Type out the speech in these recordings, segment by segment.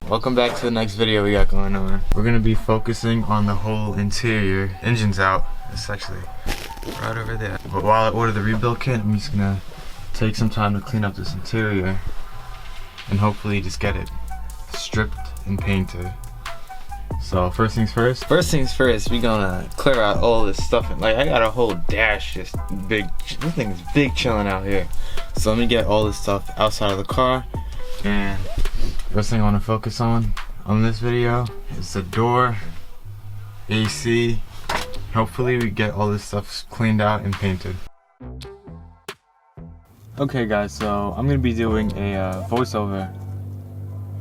Welcome back to the next video we got going on. We're gonna be focusing on the whole interior. Engine's out. It's actually right over there. But while I order the rebuild kit, I'm just gonna take some time to clean up this interior and hopefully just get it stripped and painted. So first things first, we gonna clear out all this stuff. Like, I got a whole dash, just big, this thing is big chilling out here. So let me get all this stuff outside of the car. And first thing I want to focus on this video is the door, AC. Hopefully we get all this stuff cleaned out and painted. Okay guys, so I'm going to be doing a voiceover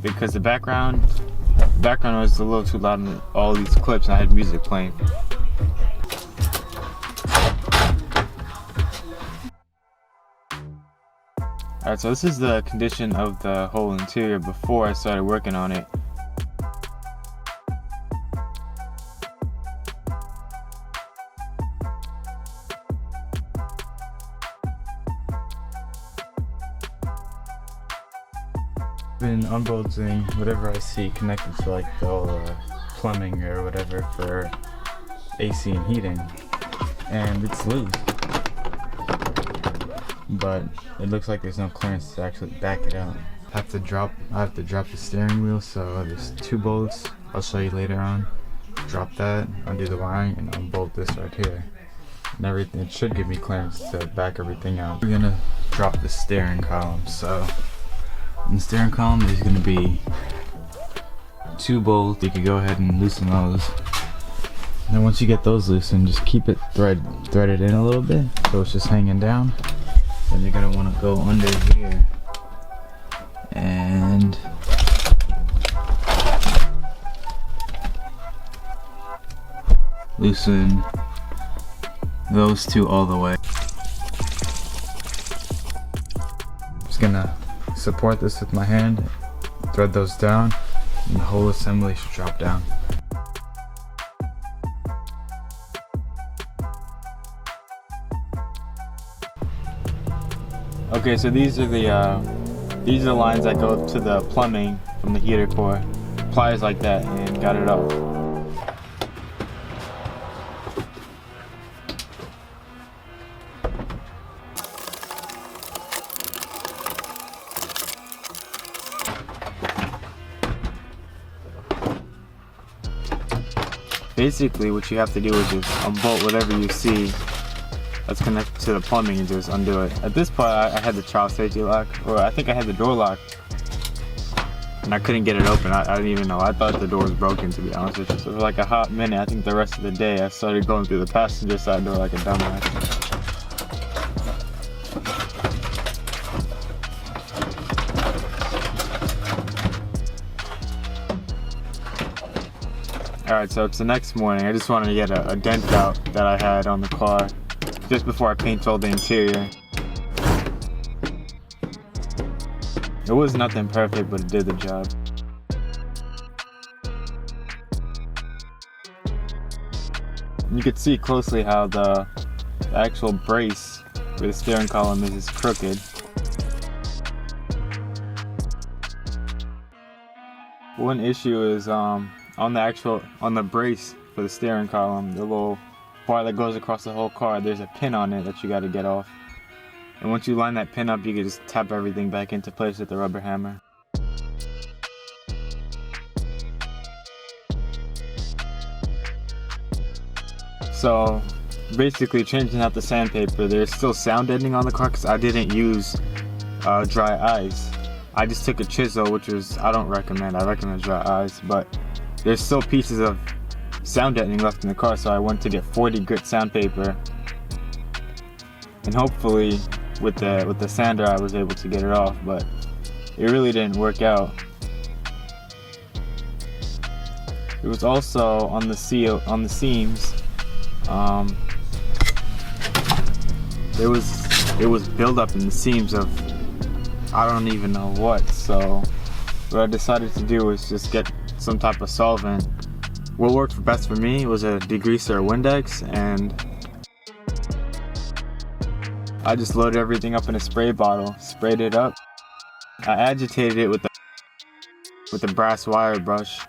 because the background was a little too loud in all these clips and I had music playing. Alright, so this is the condition of the whole interior before I started working on it. I've been unbolting whatever I see connected to like the plumbing or whatever for AC and heating, and it's loose. But it looks like there's no clearance to actually back it out. I have to drop the steering wheel, so there's 2 bolts. I'll show you later on. Drop that, undo the wiring, and unbolt this right here. And everything, it should give me clearance to back everything out. We're gonna drop the steering column. So in the steering column there's gonna be 2 bolts. You can go ahead and loosen those. And then once you get those loosened, just keep it threaded in a little bit so it's just hanging down. Then you're gonna want to go under here and loosen those 2 all the way. Just gonna support this with my hand, thread those down, and the whole assembly should drop down. Okay, so these are the lines that go to the plumbing from the heater core. Pliers like that, and got it off. Basically, what you have to do is just unbolt whatever you see that's connected to the plumbing and just undo it. At this point, I had the child safety lock, or I think I had the door lock, and I couldn't get it open. I didn't even know. I thought the door was broken, to be honest with you. So for like a hot minute, I think the rest of the day, I started going through the passenger side door like a dumbass. Alright, so it's the next morning. I just wanted to get a dent out that I had on the car just before I paint all the interior. It was nothing perfect, but it did the job. You could see closely how the actual brace where the steering column is crooked. One issue is on the brace for the steering column, the little bar that goes across the whole car, there's a pin on it that you got to get off. And once you line that pin up, you can just tap everything back into place with the rubber hammer. So basically, changing out the sandpaper, there's still sound deadening on the car because I didn't use dry ice. I just took a chisel, which is, I don't recommend. I recommend dry ice, but there's still pieces of sound deadening left in the car, so I went to get 40 grit sandpaper, and hopefully with the sander I was able to get it off, but it really didn't work out. It was also on the seams. It was buildup in the seams of I don't even know what, so what I decided to do was just get some type of solvent. What worked best for me was a degreaser or Windex, and I just loaded everything up in a spray bottle, sprayed it up. I agitated it with the brass wire brush,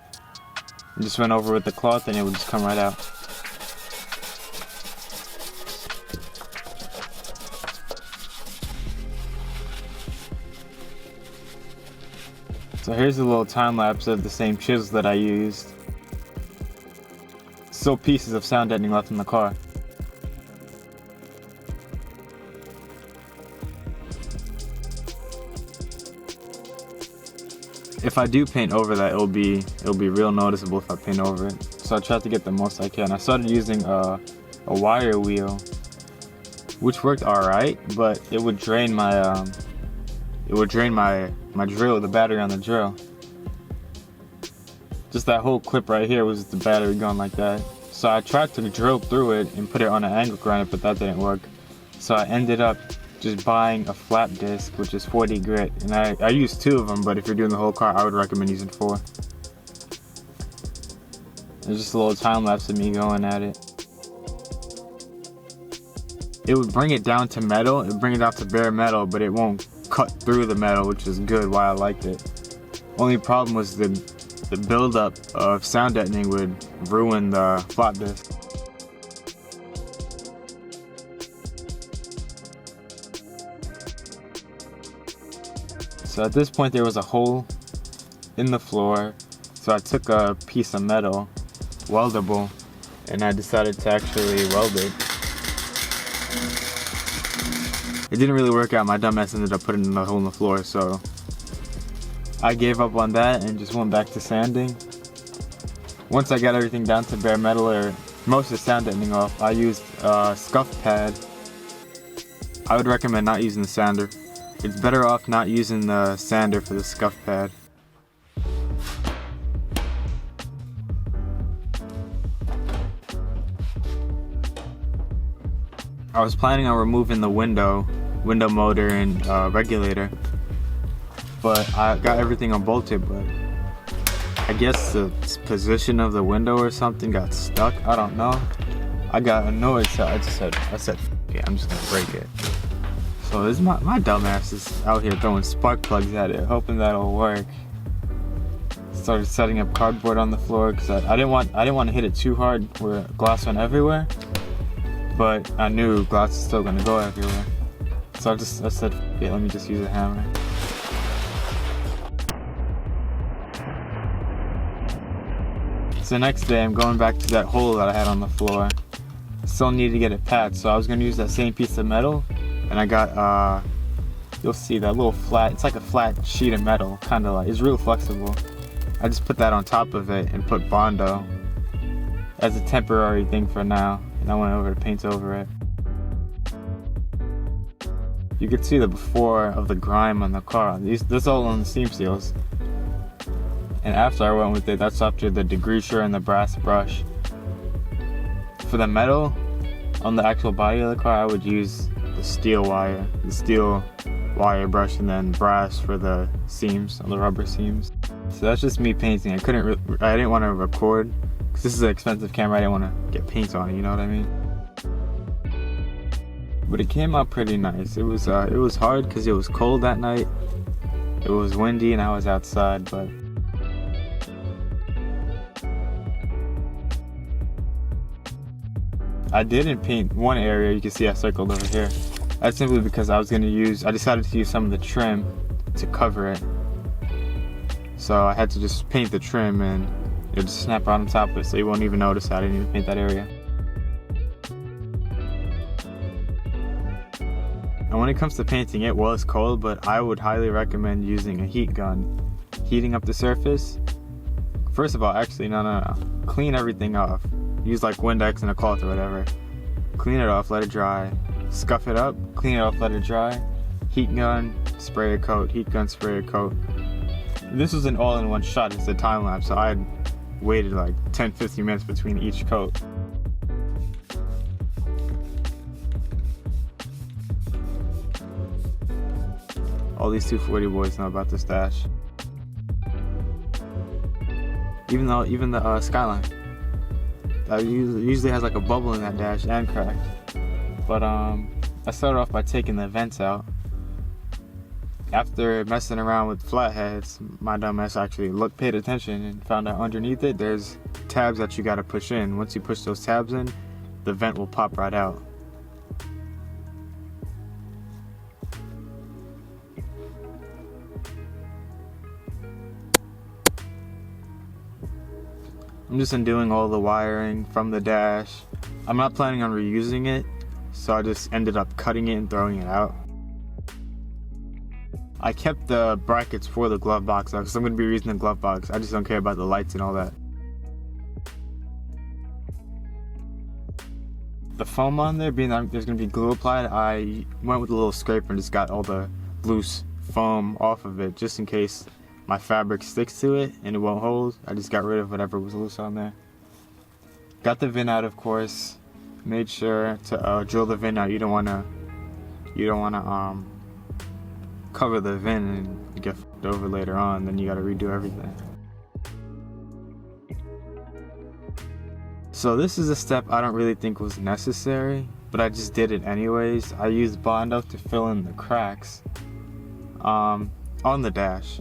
and just went over with the cloth and it would just come right out. So here's a little time lapse of the same chisels that I used. Still pieces of sound deadening left in the car. If I do paint over that, it'll be real noticeable if I paint over it. So I tried to get the most I can. I started using a wire wheel, which worked alright, but it would drain my my drill, the battery on the drill. Just that whole clip right here was the battery going like that. So I tried to drill through it and put it on an angle grinder, but that didn't work. So I ended up just buying a flat disc, which is 40 grit, and I used 2 of them, but if you're doing the whole car, I would recommend using 4. There's just a little time lapse of me going at it. It would bring it down to metal, it would bring it down to bare metal, but it won't cut through the metal, which is good, why I liked it. Only problem was the buildup of sound deadening would ruin the flat disc. So at this point there was a hole in the floor, so I took a piece of metal, weldable, and I decided to actually weld it. It didn't really work out. My dumbass ended up putting a hole in the floor, so I gave up on that and just went back to sanding. Once I got everything down to bare metal, or most of the sound deadening off, I used a scuff pad. I would recommend not using the sander. It's better off not using the sander for the scuff pad. I was planning on removing the window motor and regulator, but I got everything unbolted, but I guess the position of the window or something got stuck. I don't know. I got annoyed, so I said, okay, I'm just gonna break it. So this my dumbass is out here throwing spark plugs at it, hoping that'll work. Started setting up cardboard on the floor because I didn't want to hit it too hard where glass went everywhere, but I knew glass is still gonna go everywhere. So I said, yeah, let me just use a hammer. So next day I'm going back to that hole that I had on the floor. Still need to get it patched, so I was gonna use that same piece of metal. And I got, you'll see that little flat, it's like a flat sheet of metal, kind of like, it's real flexible. I just put that on top of it and put Bondo as a temporary thing for now. And I went over to paint over it. You could see the before of the grime on the car. This all on the seam seals. And after I went with it, that's after the degreaser and the brass brush. For the metal, on the actual body of the car, I would use the steel wire brush, and then brass for the seams, on the rubber seams. So that's just me painting. I didn't want to record because this is an expensive camera. I didn't want to get paint on it, you know what I mean? But it came out pretty nice. It was hard because it was cold that night. It was windy and I was outside, but I didn't paint one area. You can see I circled over here. That's simply because I decided to use some of the trim to cover it. So I had to just paint the trim and it'll just snap right on top of it, so you won't even notice I didn't even paint that area. And when it comes to painting, it was cold, but I would highly recommend using a heat gun. Heating up the surface. First of all, actually, no. Clean everything off. Use like Windex and a cloth or whatever. Clean it off, let it dry. Scuff it up, clean it off, let it dry. Heat gun, spray a coat. Heat gun, spray a coat. This was an all-in-one shot. It's a time lapse, so I had waited like 10-15 minutes between each coat. All these 240 boys know about the stash. even the Skyline. That usually has like a bubble in that dash and cracked. But I started off by taking the vents out. After messing around with flatheads, my dumbass actually paid attention and found out underneath it there's tabs that you gotta push in. Once you push those tabs in, the vent will pop right out. I'm just undoing all the wiring from the dash. I'm not planning on reusing it, so I just ended up cutting it and throwing it out. I kept the brackets for the glove box because I'm going to be using the glove box. I just don't care about the lights and all that. The foam on there, being that there's going to be glue applied, I went with a little scraper and just got all the loose foam off of it just in case my fabric sticks to it and it won't hold. I just got rid of whatever was loose on there. Got the vent out, of course. Made sure to drill the vent out. You don't want to cover the vent and get fucked over later on. Then you got to redo everything. So this is a step I don't really think was necessary, but I just did it anyways. I used Bondo to fill in the cracks on the dash.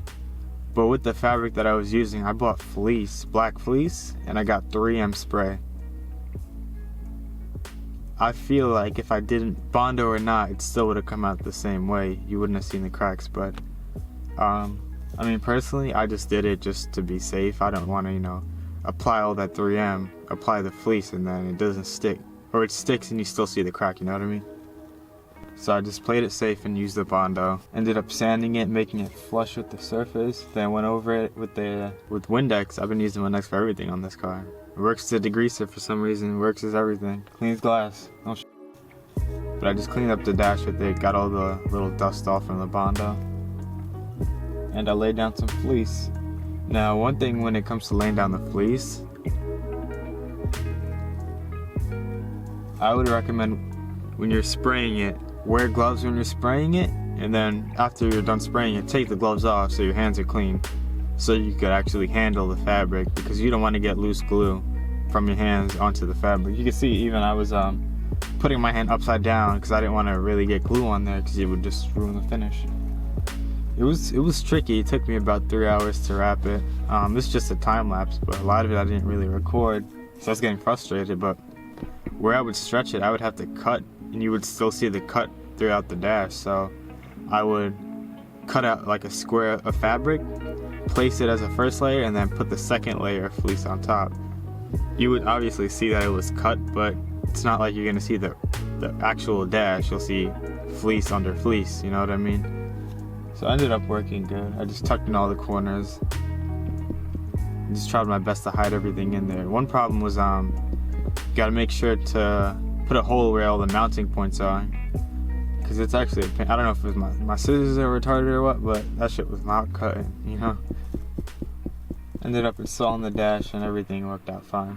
But with the fabric that I was using, I bought fleece, black fleece, and I got 3M spray. I feel like if I didn't Bondo or not, it still would have come out the same way. You wouldn't have seen the cracks, but I mean, personally, I just did it just to be safe. I don't want to, apply all that 3M, apply the fleece, and then it doesn't stick. Or it sticks and you still see the crack, you know what I mean? So I just played it safe and used the Bondo. Ended up sanding it, making it flush with the surface. Then I went over it with Windex. I've been using Windex for everything on this car. It works as a degreaser for some reason. It works as everything. Cleans glass. No sh**. But I just cleaned up the dash with it. Got all the little dust off from the Bondo. And I laid down some fleece. Now, one thing when it comes to laying down the fleece, I would recommend when you're spraying it, wear gloves when you're spraying it, and then after you're done spraying it, take the gloves off so your hands are clean, so you could actually handle the fabric, because you don't want to get loose glue from your hands onto the fabric. You can see even I was putting my hand upside down because I didn't want to really get glue on there because it would just ruin the finish. It was tricky. It took me about 3 hours to wrap it. This is just a time lapse, but a lot of it I didn't really record, so I was getting frustrated. But where I would stretch it, I would have to cut, and you would still see the cut throughout the dash. So I would cut out like a square of fabric, place it as a first layer, and then put the second layer of fleece on top. You would obviously see that it was cut, but it's not like you're gonna see the actual dash. You'll see fleece under fleece, you know what I mean? So it ended up working good. I just tucked in all the corners. I just tried my best to hide everything in there. One problem was gotta make sure to put a hole where all the mounting points are, because it's actually a pain. I don't know if it was my scissors are retarded or what, but that shit was not cutting, Ended up installing the dash and everything worked out fine.